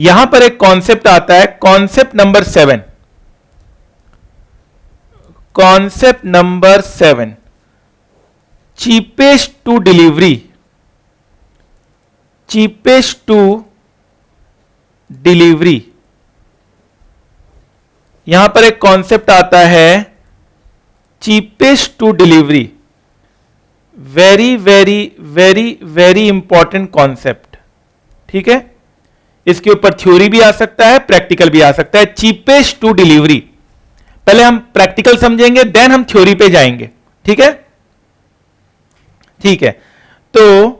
यहां पर एक कॉन्सेप्ट आता है, concept number 7, concept number 7, cheapest to delivery, cheapest to delivery. यहां पर एक कॉन्सेप्ट आता है cheapest to delivery, very very very very important concept. ठीक है, इसके ऊपर थ्योरी भी आ सकता है, प्रैक्टिकल भी आ सकता है। चीपेस्ट टू डिलीवरी, पहले हम प्रैक्टिकल समझेंगे, देन हम थ्योरी पे जाएंगे। ठीक है, ठीक है। तो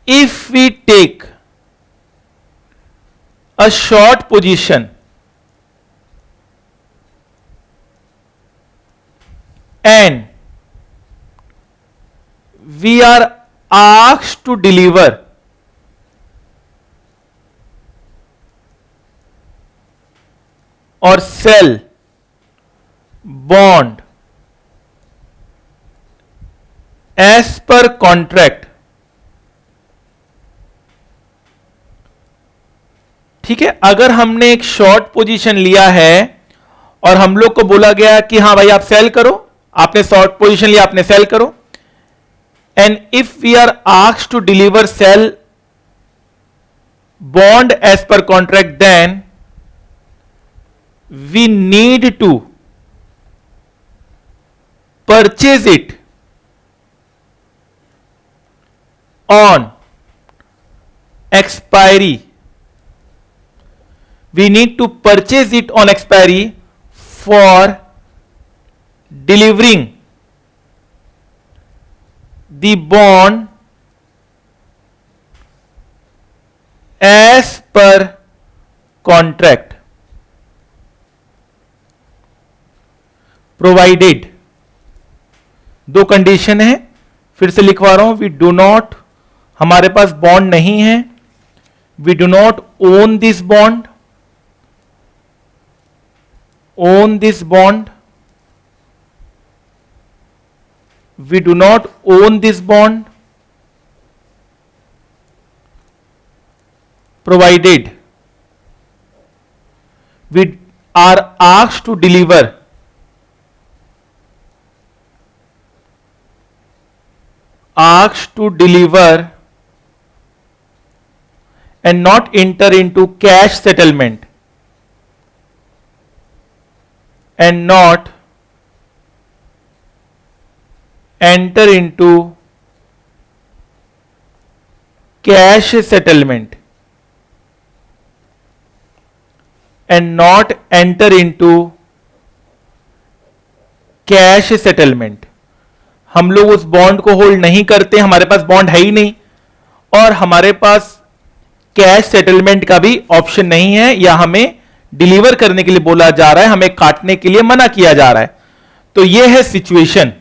if we take a short position and we are asked to deliver or sell bond as per contract। ठीक है, अगर हमने एक शॉर्ट पोजीशन लिया है और हम लोग को बोला गया कि हां भाई आप सेल करो, आपने शॉर्ट पोजीशन लिया, आपने सेल करो, and if we are asked to deliver sell bond as per contract, then we need to purchase it on expiry, we need to purchase it on expiry for delivering the bond as per contract, provided, दो condition है, फिर से लिखवा रहा हूं, we do not, हमारे पास bond नहीं है, we do not own this bond, own this bond, we do not own this bond, provided we are asked to deliver and not enter into cash settlement, and not enter into cash settlement, and not enter into cash settlement। हम लोग उस bond को hold नहीं करते, हमारे पास bond है ही नहीं, और हमारे पास कैश सेटलमेंट का भी ऑप्शन नहीं है, या हमें डिलीवर करने के लिए बोला जा रहा है, हमें काटने के लिए मना किया जा रहा है। तो यह है सिचुएशन।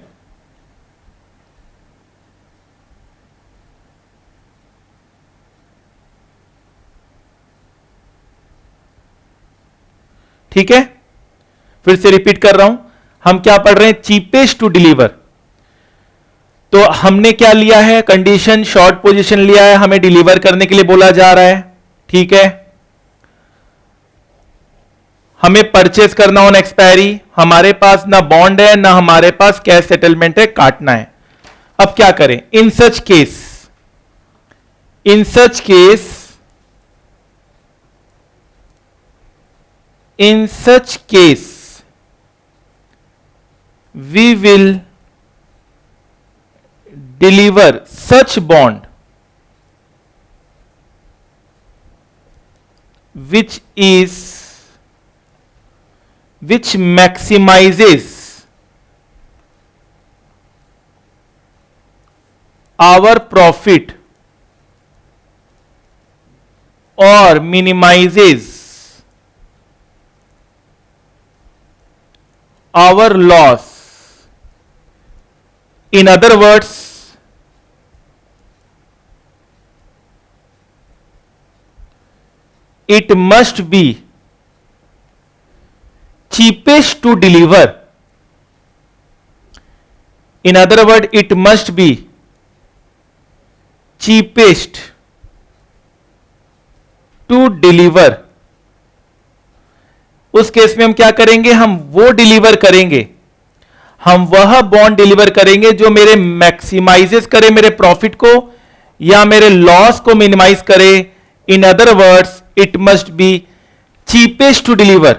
ठीक है, फिर से रिपीट कर रहा हूं, हम क्या पढ़ रहे हैं, चीपेस्ट टू डिलीवर। तो हमने क्या लिया है, कंडीशन शॉर्ट पोजीशन लिया है, हमें डिलीवर करने के लिए बोला जा रहा है। ठीक है, हमें परचेस करना ऑन एक्सपायरी, हमारे पास ना बॉन्ड है ना हमारे पास कैश सेटलमेंट है, काटना है। अब क्या करें, in such case we will deliver such bond which maximizes our profit or minimizes our loss। In other words, it must be cheapest to deliver। In other words, it must be cheapest to deliver, उस case में हम क्या करेंगे, हम वो deliver करेंगे, हम वह बॉन्ड डिलीवर करेंगे जो मेरे मैक्सिमाइजेस करे मेरे प्रॉफिट को या मेरे लॉस को मिनिमाइज करे। In other words it must be cheapest to deliver,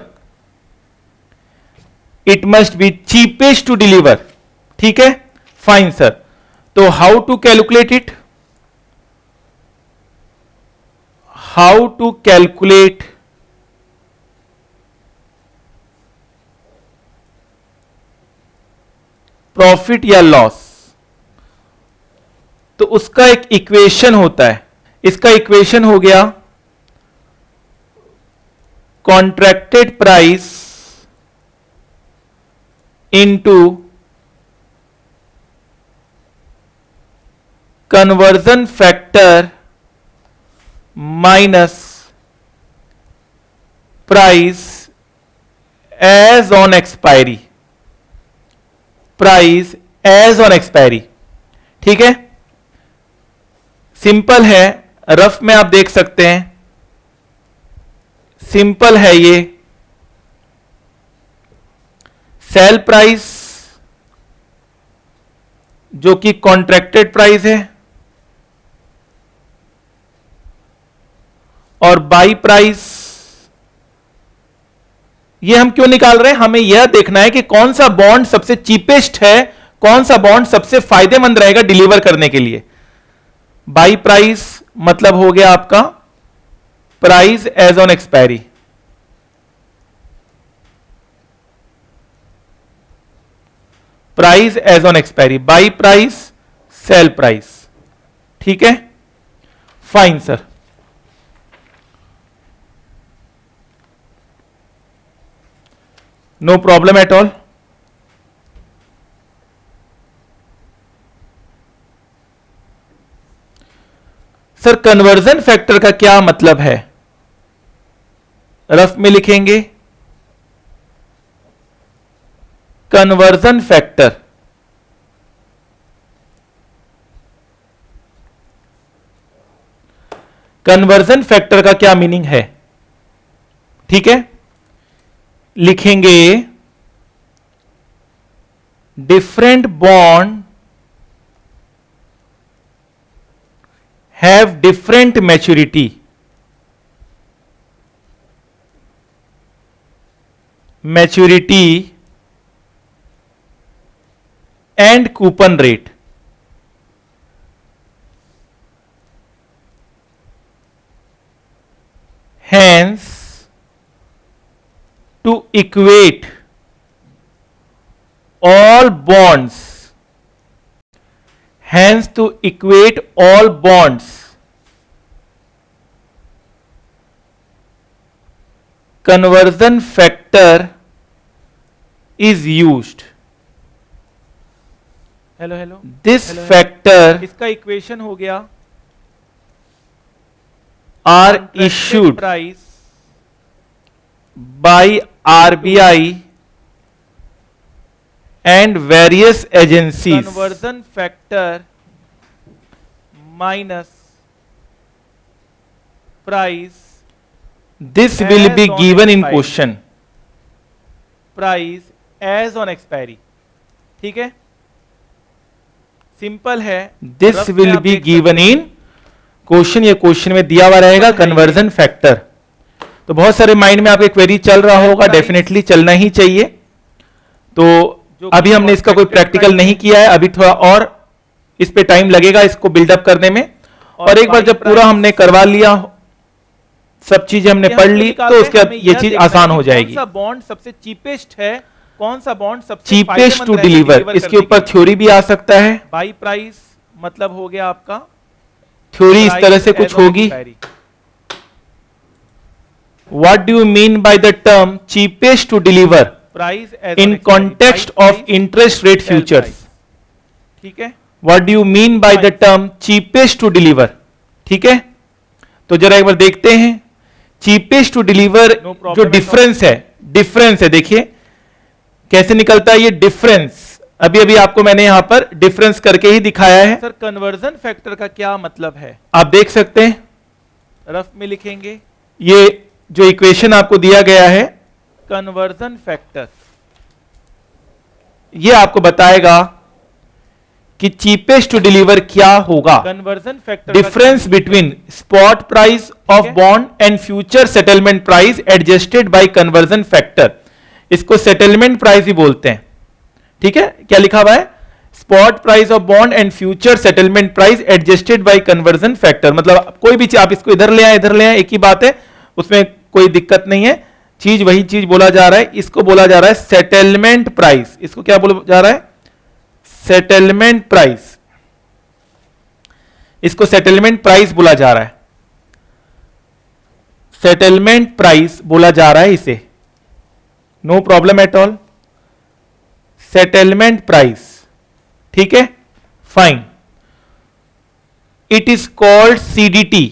it must be cheapest to deliver. ठीक है, फाइन सर। तो how to calculate it, how to calculate profit या लॉस, तो उसका एक इक्वेशन होता है। इसका इक्वेशन हो गया contracted price into conversion factor minus price as on expiry, price as on expiry. ठीक है, सिंपल है, रफ में आप देख सकते हैं, सिंपल है ये। सेल प्राइस जो कि कॉन्ट्रैक्टेड प्राइस है और बाई प्राइस, ये हम क्यों निकाल रहे हैं, हमें यह देखना है कि कौन सा बॉन्ड सबसे चीपेस्ट है, कौन सा बॉन्ड सबसे फायदेमंद रहेगा डिलीवर करने के लिए। बाई प्राइस मतलब हो गया आपका price as on expiry, price as on expiry, buy price sell price. ठीक है, fine sir. No problem at all. Sir conversion factor का क्या मतलब है, रफ में लिखेंगे कन्वर्जन फैक्टर। कन्वर्जन फैक्टर का क्या मीनिंग है, ठीक है, लिखेंगे different bond have different maturity, maturity and coupon rate. Hence, to equate all bonds, hence to equate all bonds, conversion factor is used. Hello this factor, इसका equation हो गया are issued price by RBI and various agencies. Conversion factor minus price. This will be given in question. Price as on expiry. ठीक है, simple है। This will be given in question, ये question में दिया हुआ रहेगा कन्वर्जन फैक्टर। तो बहुत सारे माइंड में आपके क्वेरी चल रहा होगा, डेफिनेटली चलना ही चाहिए। तो अभी हमने इसका कोई प्रैक्टिकल नहीं किया है, अभी थोड़ा और इस पे टाइम लगेगा इसको बिल्डअप करने में। और एक बार जब पूरा हमने करवा लिया, सब चीजें हमने पढ़ ली, तो उसके बाद ये चीज आसान हो जाएगी। कौन सा बॉन्ड सबसे चीपेस्ट है, कौन सा बॉन्ड सबसे चीपेस्ट टू डिलीवर, इसके ऊपर थ्योरी भी आ सकता है। बाई प्राइस मतलब हो गया आपका, थ्योरी इस तरह से कुछ होगी। What do you mean by the term cheapest to deliver price in context of interest rate futures. ठीक है, what do you mean by the term cheapest to deliver. ठीक है, तो जरा एक बार देखते हैं चीपेस्ट टू डिलीवर जो डिफरेंस है, देखिए कैसे निकलता है ये डिफरेंस। अभी अभी आपको मैंने यहां पर डिफरेंस करके ही दिखाया है। सर कन्वर्जन फैक्टर का क्या मतलब है, आप देख सकते हैं, रफ में लिखेंगे ये जो इक्वेशन आपको दिया गया है कन्वर्जन फैक्टर, ये आपको बताएगा कि चीपेस्ट टू डिलीवर क्या होगा। Conversion factor difference between spot price of bond and future settlement price adjusted bye conversion factor, इसको सेटलमेंट प्राइस भी बोलते हैं। ठीक है, क्या लिखा हुआ है, spot price of bond and future settlement price adjusted bye conversion factor. मतलब कोई भी आप इसको इधर ले आए एक ही बात है, उसमें कोई दिक्कत नहीं है, चीज वही चीज बोला जा रहा है। इसको बोला जा रहा है सेटलमेंट प्राइस। इसको क्या बोला जा रहा है, सेटलमेंट प्राइस। इसको सेटलमेंट प्राइस बोला जा रहा है, सेटलमेंट प्राइस बोला जा रहा है इसे, no problem at all, settlement price. ठीक है, fine. It is called CDT.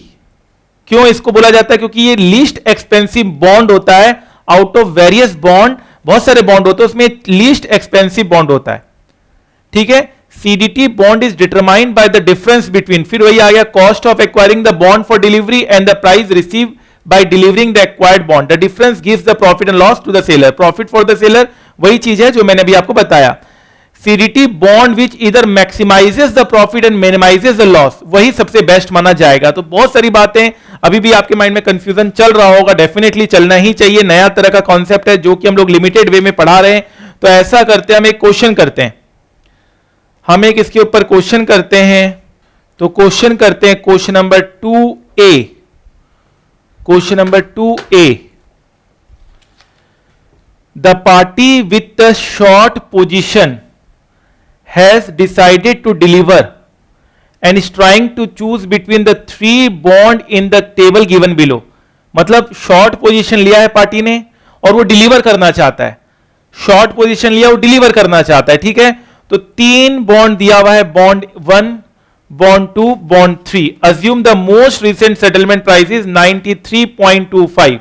क्यों इसको बोला जाता है, क्योंकि ये लीस्ट एक्सपेंसिव बॉन्ड होता है आउट ऑफ वेरियस बॉन्ड, बहुत सारे बॉन्ड होते हैं उसमें लीस्ट एक्सपेंसिव बॉन्ड होता है। ठीक है, CDT bond is determined by the difference between, फिर वही आ गया, cost of acquiring the bond for delivery and the price receive by delivering the acquired bond, the difference gives the profit and loss to the seller. Profit for the seller वही चीज है जो मैंने अभी आपको बताया। सीडीटी बॉन्ड विच इधर maximises the profit and minimises the loss, वही सबसे बेस्ट माना जाएगा। तो बहुत सारी बातें अभी भी आपके माइंड में कंफ्यूजन चल रहा होगा, डेफिनेटली चलना ही चाहिए, नया तरह का कॉन्सेप्ट है जो कि हम लोग लिमिटेड वे में पढ़ा रहे हैं। तो ऐसा करते हैं, हम एक क्वेश्चन करते हैं, हम एक इसके ऊपर क्वेश्चन करते हैं। तो क्वेश्चन करते हैं question number 2A, question number 2A। The party with the short position has decided to deliver and is trying to choose between the three bond in the table given below। मतलब short position लिया है party ने और वो deliver करना चाहता है, short position लिया, वो डिलीवर करना चाहता है। ठीक है, तो 3 बॉन्ड दिया हुआ है, bond 1, bond 2, bond 3। Assume the most recent settlement price is 93.25।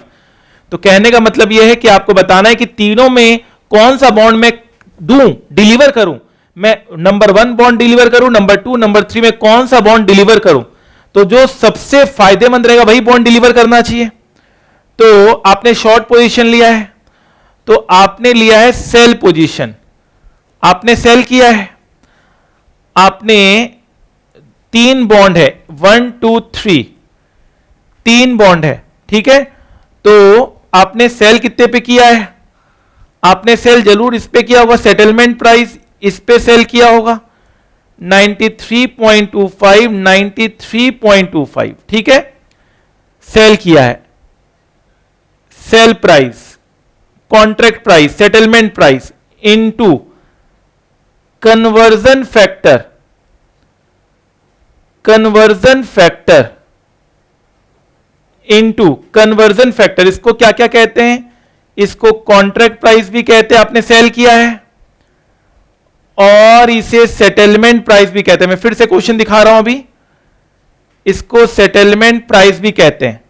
तो कहने का मतलब यह है कि आपको बताना है कि तीनों में कौन सा बॉन्ड मैं दूं, डिलीवर करूं। मैं नंबर 1 बॉन्ड डिलीवर करूं, नंबर 2, नंबर 3 में कौन सा बॉन्ड डिलीवर करूं। तो जो सबसे फायदेमंद रहेगा वही बॉन्ड डिलीवर करना चाहिए। तो आपने शॉर्ट पोजीशन लिया है, तो आपने लिया है सेल पोजीशन, आपने सेल किया है, आपने 3 बॉन्ड है, 1 2 3, 3 बॉन्ड है। ठीक है, तो आपने सेल कितने पे किया है, आपने सेल जरूर इस पे किया होगा, सेटलमेंट प्राइस इस पे सेल किया होगा 93.25, 93.25। ठीक है, सेल किया है, sell price, contract price, settlement price into conversion factor, conversion factor into conversion factor. इसको क्या क्या कहते हैं, इसको कॉन्ट्रैक्ट प्राइस भी कहते हैं, आपने सेल किया है, और इसे सेटलमेंट प्राइस भी कहते हैं। मैं फिर से क्वेश्चन दिखा रहा हूं अभी, इसको सेटलमेंट प्राइस भी कहते हैं।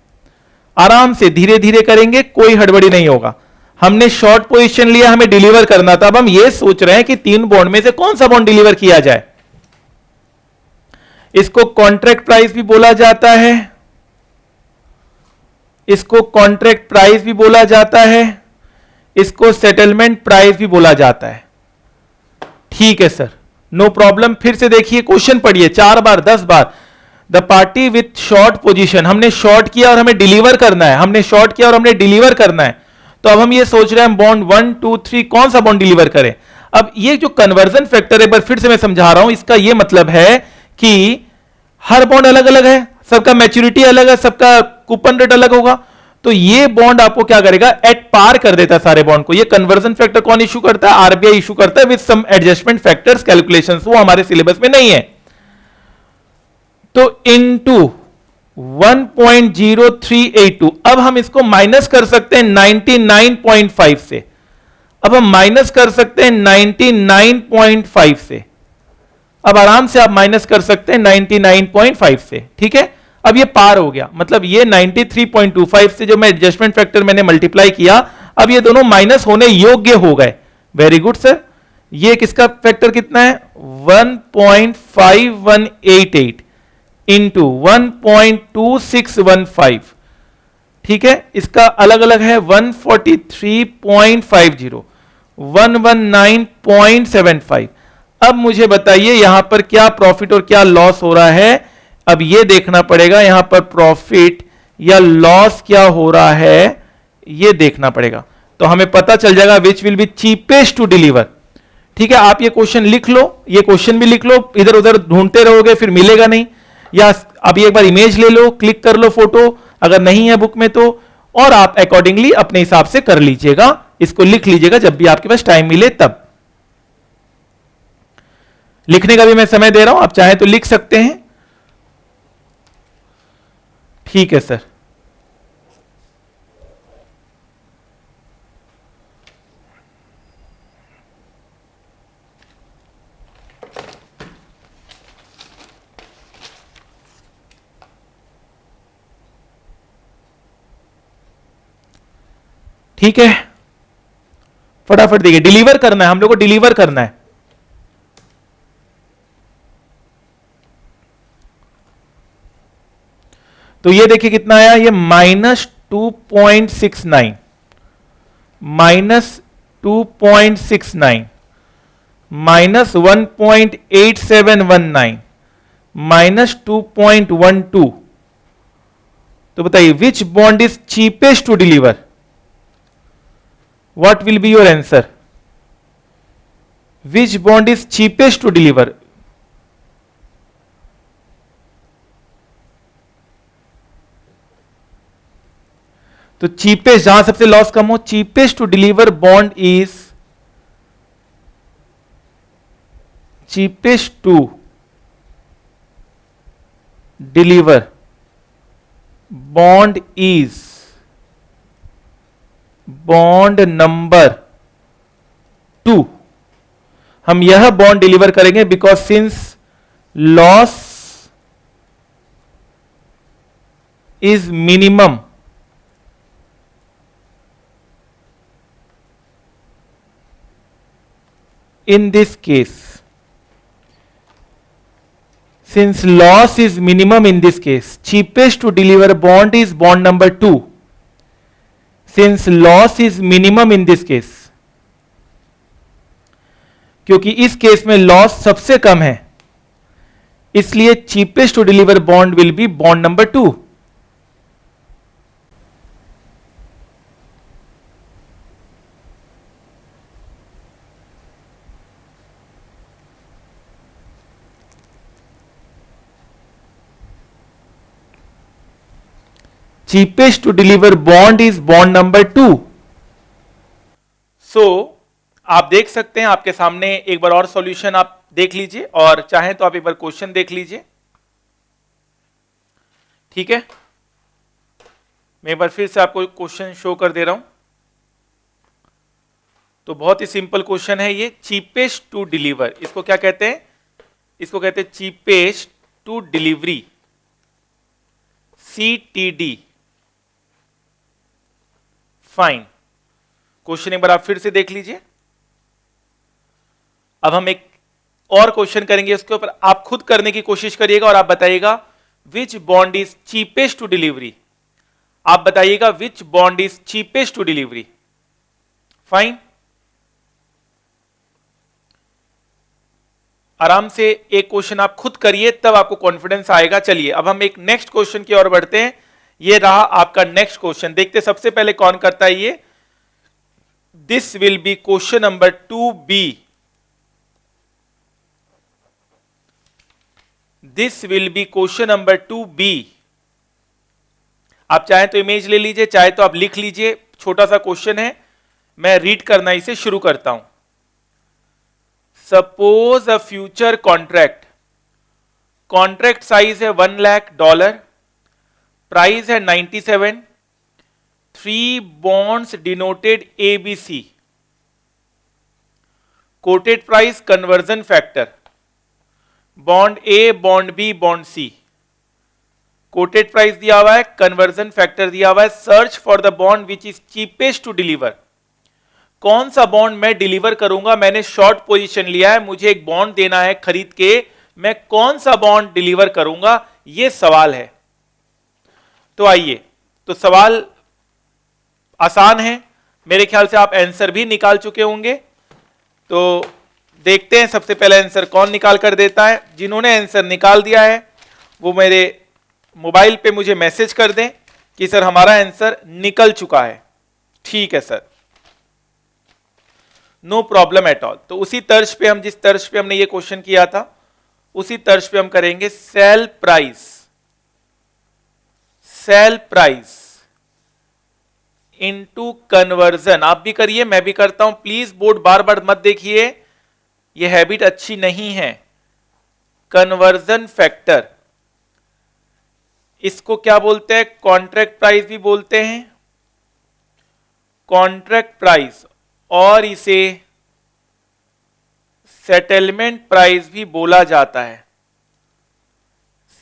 आराम से धीरे धीरे करेंगे, कोई हड़बड़ी नहीं होगा। हमने शॉर्ट पोजीशन लिया, हमें डिलीवर करना था, अब हम यह सोच रहे हैं कि 3 बॉन्ड में से कौन सा बॉन्ड डिलीवर किया जाए। इसको कॉन्ट्रैक्ट प्राइस भी बोला जाता है, इसको कॉन्ट्रैक्ट प्राइस भी बोला जाता है, इसको सेटलमेंट प्राइस भी बोला जाता है। ठीक है सर, नो प्रॉब्लम। फिर से देखिए, क्वेश्चन पढ़िए 4 बार 10 बार। The party with short position, हमने शॉर्ट किया और हमें डिलीवर करना है, हमने शॉर्ट किया और हमने डिलीवर करना है। तो अब हम ये सोच रहे हैं बॉन्ड 1 2 3 कौन सा बॉन्ड डिलीवर करें। अब ये जो कन्वर्जन फैक्टर है, एक बार फिर से मैं समझा रहा हूं, इसका ये मतलब है कि हर बॉन्ड अलग अलग है, सबका मैच्योरिटी अलग है, सबका कूपन रेट अलग होगा। तो ये बॉन्ड आपको क्या करेगा, एट पार कर देता है सारे बॉन्ड को। ये कन्वर्जन फैक्टर कौन इशू करता है, आरबीआई इशू करता है with some adjustment factors calculations, वो हमारे सिलेबस में नहीं है। तो इनटू 1.0382, अब हम इसको माइनस कर सकते हैं 99.5 से, अब हम माइनस कर सकते हैं 99.5 से, अब आराम से आप माइनस कर सकते हैं 99.5 से। ठीक है, अब ये पार हो गया, मतलब ये 93.25 से जो मैं एडजस्टमेंट फैक्टर मैंने मल्टीप्लाई किया, अब ये दोनों माइनस होने योग्य हो गए। Very good sir. ये किसका फैक्टर कितना है, 1.5188 इंटू 1.2615। ठीक है, इसका अलग अलग है 143.50, 119.75। अब मुझे बताइए यहां पर क्या प्रॉफिट और क्या लॉस हो रहा है। अब यह देखना पड़ेगा यहां पर प्रॉफिट या लॉस क्या हो रहा है, यह देखना पड़ेगा, तो हमें पता चल जाएगा which will be cheapest to deliver. ठीक है, आप ये क्वेश्चन लिख लो, ये क्वेश्चन भी लिख लो, इधर उधर ढूंढते रहोगे फिर मिलेगा नहीं। या अभी एक बार इमेज ले लो, क्लिक कर लो फोटो, अगर नहीं है बुक में तो, और आप अकॉर्डिंगली अपने हिसाब से कर लीजिएगा, इसको लिख लीजिएगा जब भी आपके पास टाइम मिले तब। लिखने का भी मैं समय दे रहा हूं, आप चाहे तो लिख सकते हैं। ठीक है सर। ठीक है, फटाफट देखिए, डिलीवर करना है हम लोग को, डिलीवर करना है। तो ये देखिए कितना आया, ये -2.69, -2.69, -1.8719, -2.12। तो बताइए which bond is cheapest to deliver, what will be your answer? Which bond is cheapest to deliver? तो चीपेस्ट, जहां सबसे लॉस कम हो, cheapest to deliver bond is, cheapest to deliver bond is bond number 2। हम यह bond deliver करेंगे because since loss is minimum in this case, since loss is minimum in this case, cheapest to deliver bond is bond number 2, since loss is minimum in this case, क्योंकि इस case में loss सबसे कम है, इसलिए cheapest to deliver bond will be bond number 2। cheapest to deliver bond is bond number 2। So आप देख सकते हैं आपके सामने, एक बार और सॉल्यूशन आप देख लीजिए, और चाहें तो आप एक बार क्वेश्चन देख लीजिए। ठीक है, मैं एक बार फिर से आपको क्वेश्चन शो कर दे रहा हूं। तो बहुत ही सिंपल क्वेश्चन है ये, चीपेस्ट टू डिलीवर, इसको क्या कहते हैं, इसको कहते हैं cheapest to delivery, CTD। Fine, question एक बार आप फिर से देख लीजिए। अब हम एक और क्वेश्चन करेंगे, इसके ऊपर आप खुद करने की कोशिश करिएगा और आप बताइएगा which bond is cheapest to delivery. आप बताइएगा which bond is cheapest to delivery. Fine, आराम से एक क्वेश्चन आप खुद करिए, तब आपको कॉन्फिडेंस आएगा। चलिए अब हम एक नेक्स्ट क्वेश्चन की ओर बढ़ते हैं। ये रहा आपका नेक्स्ट क्वेश्चन, देखते सबसे पहले कौन करता है ये। This will be question number 2B। This will be question number 2B। आप चाहे तो इमेज ले लीजिए, चाहे तो आप लिख लीजिए, छोटा सा क्वेश्चन है, मैं रीड करना इसे शुरू करता हूं। Suppose a future contract, contract size है $1 लाख, प्राइस है 97, 3 bonds denoted ABC, quoted price, conversion factor, bond A, bond B, bond C, quoted price दिया हुआ है, कन्वर्जन फैक्टर दिया हुआ है। Search for the bond which is cheapest to deliver. कौन सा बॉन्ड मैं डिलीवर करूंगा, मैंने शॉर्ट पोजीशन लिया है, मुझे एक बॉन्ड देना है खरीद के, मैं कौन सा बॉन्ड डिलीवर करूंगा, यह सवाल है। तो आइए, तो सवाल आसान है, मेरे ख्याल से आप आंसर भी निकाल चुके होंगे। तो देखते हैं सबसे पहले आंसर कौन निकाल कर देता है। जिन्होंने आंसर निकाल दिया है वो मेरे मोबाइल पे मुझे मैसेज कर दें कि सर हमारा आंसर निकल चुका है। ठीक है sir, no problem at all. तो उसी तर्ज पे हम, जिस तर्ज पे हमने ये क्वेश्चन किया था, उसी तर्ज पे हम करेंगे sale price. Sell price into conversion. आप भी करिए, मैं भी करता हूं, प्लीज बोर्ड बार बार मत देखिए, ये हैबिट अच्छी नहीं है। कन्वर्जन फैक्टर, इसको क्या बोलते हैं? कॉन्ट्रैक्ट प्राइस भी बोलते हैं, कॉन्ट्रैक्ट प्राइस, और इसे सेटलमेंट प्राइस भी बोला जाता है।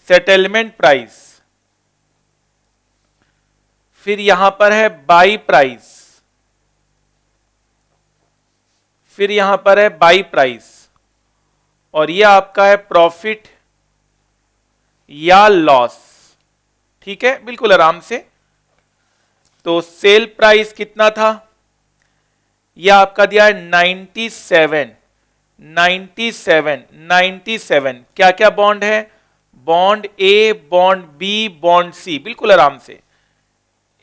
Settlement price. फिर यहां पर है बाई प्राइस, फिर यहां पर है बाई प्राइस, और यह आपका है प्रॉफिट या लॉस। ठीक है, बिल्कुल आराम से। तो सेल प्राइस कितना था? यह आपका दिया है 97। 97 क्या क्या बॉन्ड है? बॉन्ड ए, बॉन्ड बी, बॉन्ड सी, बिल्कुल आराम से,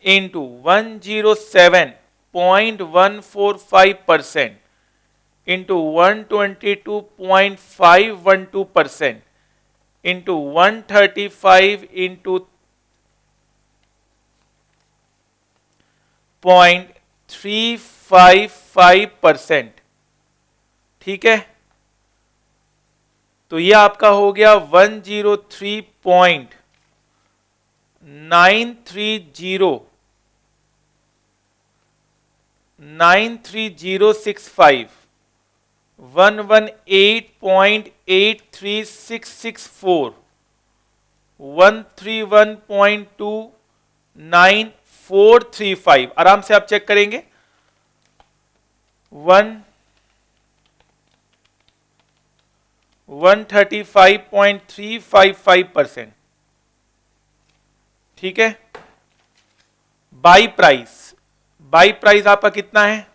इंटू 107.145% इंटू 122.512% इंटू 135 इंटू 0.355%। ठीक है, तो यह आपका हो गया 103.93065, 118.83664, 131.2435। आराम से आप चेक करेंगे। 135.355%। ठीक है, बाई प्राइस, बाई प्राइस आपका कितना है?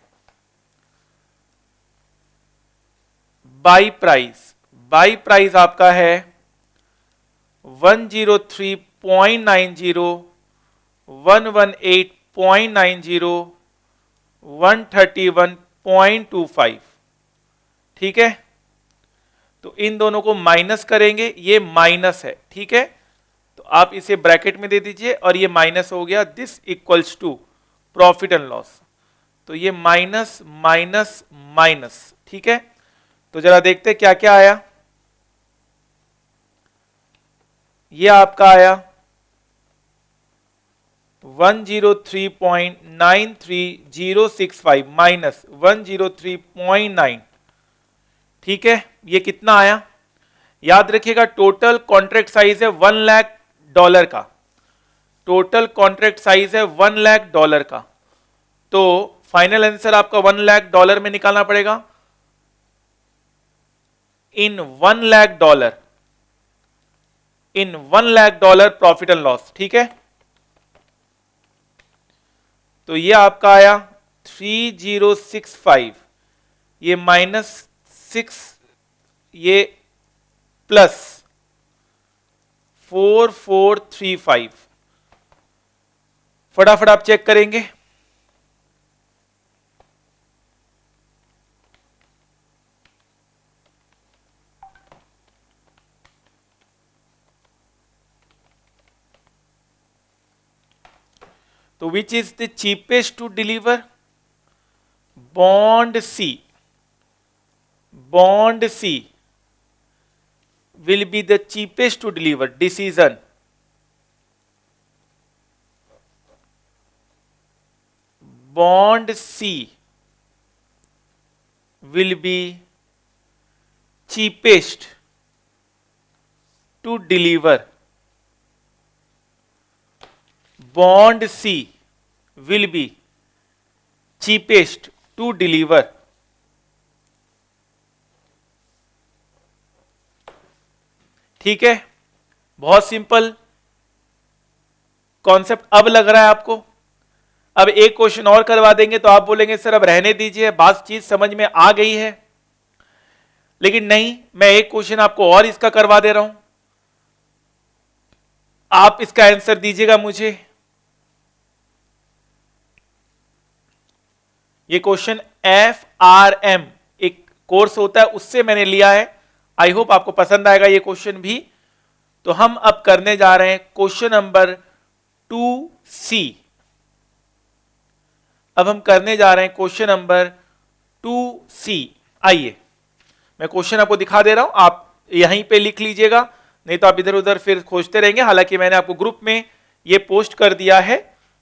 बाई प्राइस, बाई प्राइस आपका है 103.90, 118.90, 131.25। ठीक है, तो इन दोनों को माइनस करेंगे, ये माइनस है। ठीक है, तो आप इसे ब्रैकेट में दे दीजिए, और ये माइनस हो गया, this equals to profit and loss. तो ये माइनस माइनस माइनस। ठीक है, तो जरा देखते क्या क्या आया। ये आपका आया 103.93065 माइनस 103.9। ठीक है, ये कितना आया? याद रखिएगा, टोटल कॉन्ट्रैक्ट साइज है $1,00,000 का। टोटल कॉन्ट्रैक्ट साइज है $1,00,000 का। तो फाइनल आंसर आपका $1,00,000 में निकालना पड़ेगा। इन $1,00,000, इन $1,00,000 प्रॉफिट एंड लॉस। ठीक है, तो ये आपका आया 3065, ये -6, ये प्लस 4435। फटाफट आप चेक करेंगे। तो which is the cheapest to deliver? Bond C. Bond C will be the cheapest to deliver. Decision. Bond C will be cheapest to deliver. Bond C will be cheapest to deliver. ठीक है, बहुत simple concept अब लग रहा है आपको। अब एक क्वेश्चन और करवा देंगे तो आप बोलेंगे सर अब रहने दीजिए, बात चीज समझ में आ गई है। लेकिन नहीं, मैं एक क्वेश्चन आपको और इसका करवा दे रहा हूं, आप इसका आंसर दीजिएगा मुझे। ये क्वेश्चन FRM एक कोर्स होता है उससे मैंने लिया है, आई होप आपको पसंद आएगा ये क्वेश्चन भी। तो हम अब करने जा रहे हैं क्वेश्चन नंबर 2C। अब हम करने जा रहे हैं क्वेश्चन नंबर 2C। आइए मैं क्वेश्चन आपको दिखा दे रहा हूं, आप यहीं पे लिख लीजिएगा, नहीं तो आप इधर उधर फिर खोजते रहेंगे। हालांकि मैंने आपको ग्रुप में ये पोस्ट कर दिया है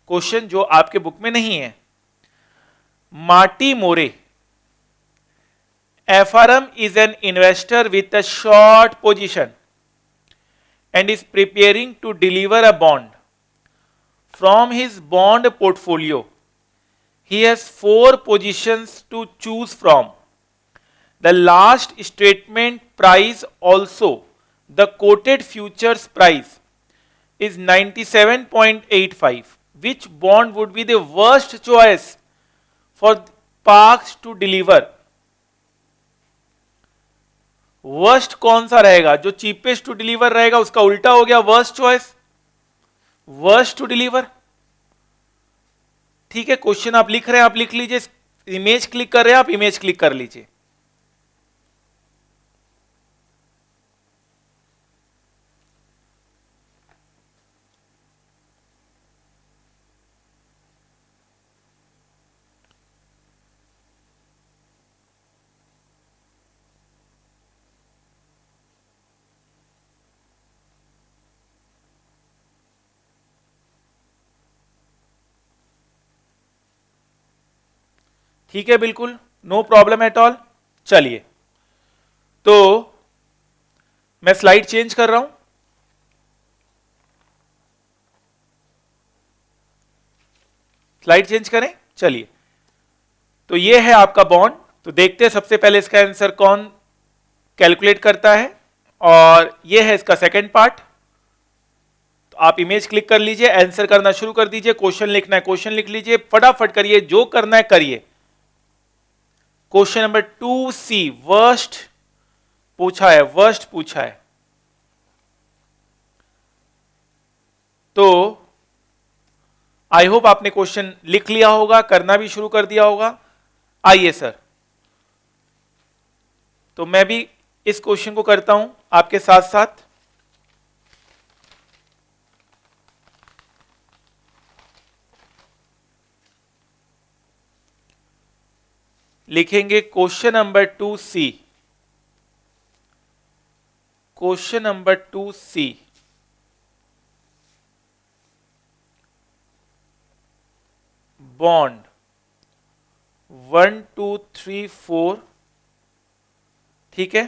क्वेश्चन जो आपके बुक में नहीं है। Marty More, FRM is an investor with a short position and is preparing to deliver a bond. From his bond portfolio, he has 4 positions to choose from. The last statement price also, the quoted futures price is 97.85. Which bond would be the worst choice for Parks to deliver? Worst कौन सा रहेगा? जो cheapest to deliver रहेगा उसका उल्टा हो गया worst choice, worst to deliver. ठीक है, क्वेश्चन आप लिख रहे हैं, आप लिख लीजिए। इमेज क्लिक कर रहे हैं आप, इमेज क्लिक कर लीजिए। ठीक है, बिल्कुल नो प्रॉब्लम एट ऑल। चलिए तो मैं स्लाइड चेंज कर रहा हूं, स्लाइड चेंज करें। चलिए तो ये है आपका बॉन्ड। तो देखते हैं सबसे पहले इसका आंसर कौन कैलकुलेट करता है, और ये है इसका सेकंड पार्ट। तो आप इमेज क्लिक कर लीजिए, आंसर करना शुरू कर दीजिए। क्वेश्चन लिखना है क्वेश्चन लिख लीजिए, फटाफट करिए, जो करना है करिए। क्वेश्चन नंबर 2C वर्स्ट पूछा है, वर्स्ट पूछा है। तो आई होप आपने क्वेश्चन लिख लिया होगा, करना भी शुरू कर दिया होगा। आइए सर, तो मैं भी इस क्वेश्चन को करता हूं आपके साथ साथ। लिखेंगे question number 2C, question number 2C। Bond 1 2 3 4, ठीक है,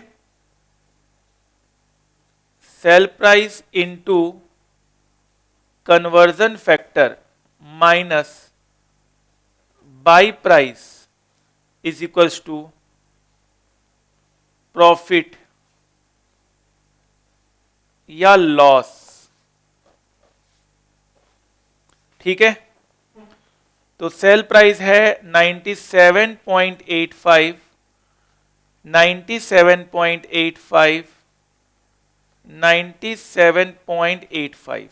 sell price into conversion factor minus buy price is equals to profit या लॉस। ठीक है, तो सेल प्राइस है 97.85, 97.85, 97.85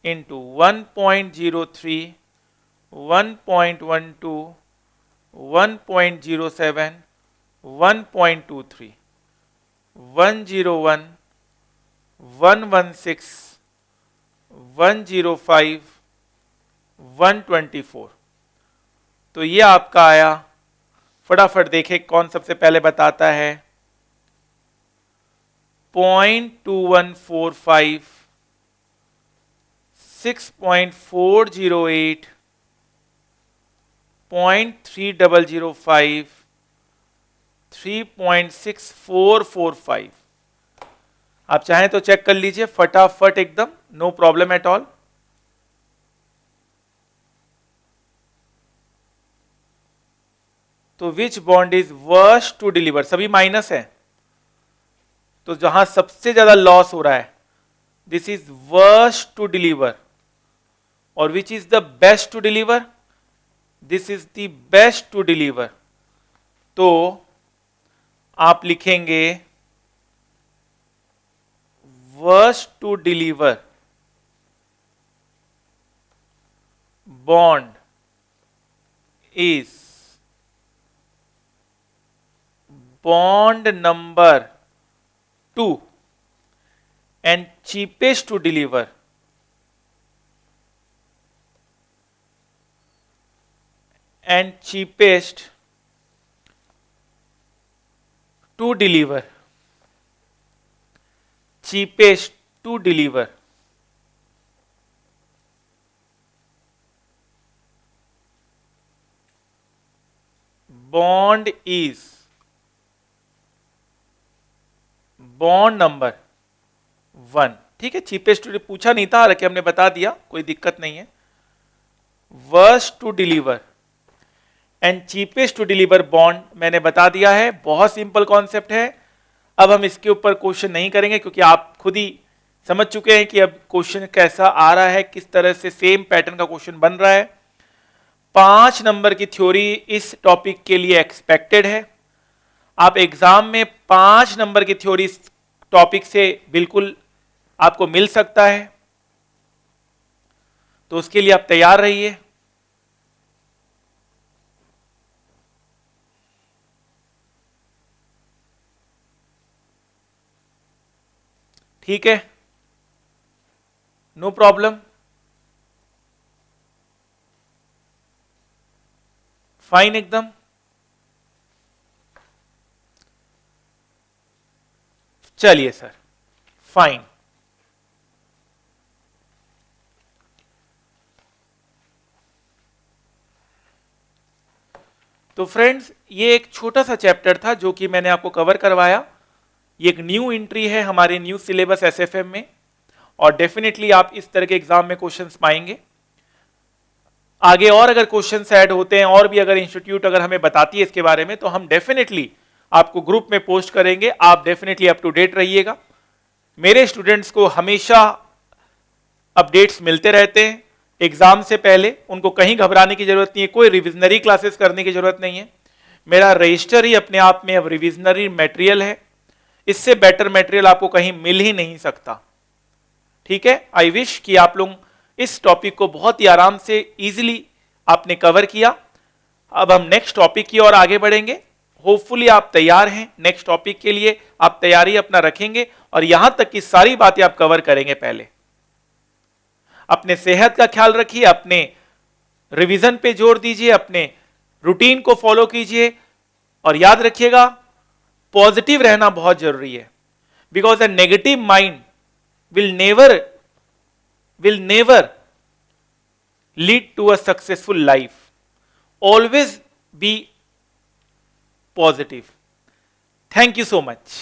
इंटू 1.03, 1.12, 1.07, 1.23, 101, 116, 105, 124। तो ये आपका आया। फटाफट देखें कौन सबसे पहले बताता है। 0.2145, 6.408, 0.3005, 3.6445। आप चाहें तो चेक कर लीजिए फटाफट एकदम, नो प्रॉब्लम एट ऑल। तो which bond is worst to deliver, सभी माइनस है, तो जहां सबसे ज्यादा लॉस हो रहा है, this is worst to deliver, और which is the best to deliver, this is the best to deliver, तो आप लिखेंगे worst to deliver bond is bond number 2 and cheapest to deliver and cheapest to deliver, cheapest to deliver. Bond is bond number 1, ठीक है। Cheapest to पूछा नहीं था, हालांकि हमने बता दिया, कोई दिक्कत नहीं है। Worst to deliver and cheapest to deliver bond मैंने बता दिया है, बहुत सिंपल कॉन्सेप्ट है। अब हम इसके ऊपर क्वेश्चन नहीं करेंगे क्योंकि आप खुद ही समझ चुके हैं कि अब क्वेश्चन कैसा आ रहा है, किस तरह से सेम पैटर्न का क्वेश्चन बन रहा है। 5 नंबर की थ्योरी इस टॉपिक के लिए एक्सपेक्टेड है। आप एग्जाम में 5 नंबर की थ्योरी टॉपिक से बिल्कुल आपको मिल सकता है, तो उसके लिए आप तैयार रहिए। ठीक है, नो प्रॉब्लम, फाइन एकदम। चलिए सर, फाइन। तो फ्रेंड्स, ये एक छोटा सा चैप्टर था जो कि मैंने आपको कवर करवाया। ये एक न्यू एंट्री है हमारे न्यू सिलेबस एसएफएम में, और डेफिनेटली आप इस तरह के एग्जाम में क्वेश्चंस पाएंगे। आगे और अगर क्वेश्चंस ऐड होते हैं, और भी अगर इंस्टीट्यूट अगर हमें बताती है इसके बारे में, तो हम डेफिनेटली आपको ग्रुप में पोस्ट करेंगे। आप डेफिनेटली अप टू डेट रहिएगा। मेरे स्टूडेंट्स को हमेशा अपडेट्स मिलते रहते हैं एग्जाम से पहले, उनको कहीं घबराने की जरूरत नहीं है, कोई रिविजनरी क्लासेस करने की जरूरत नहीं है। मेरा रजिस्टर ही अपने आप में अब रिविजनरी मटेरियल है, इससे बेटर मटेरियल आपको कहीं मिल ही नहीं सकता। ठीक है, आई विश कि आप लोग इस टॉपिक को बहुत ही आराम से इजीली आपने कवर किया। अब हम नेक्स्ट टॉपिक की ओर आगे बढ़ेंगे। होपफुली आप तैयार हैं नेक्स्ट टॉपिक के लिए, आप तैयारी अपना रखेंगे और यहां तक की सारी बातें आप कवर करेंगे। पहले अपने सेहत का ख्याल रखिए, अपने रिवीजन पे जोर दीजिए, अपने रूटीन को फॉलो कीजिए, और याद रखिएगा पॉजिटिव रहना बहुत जरूरी है, because a negative mind will never lead to a successful life. Always be positive. Thank you so much.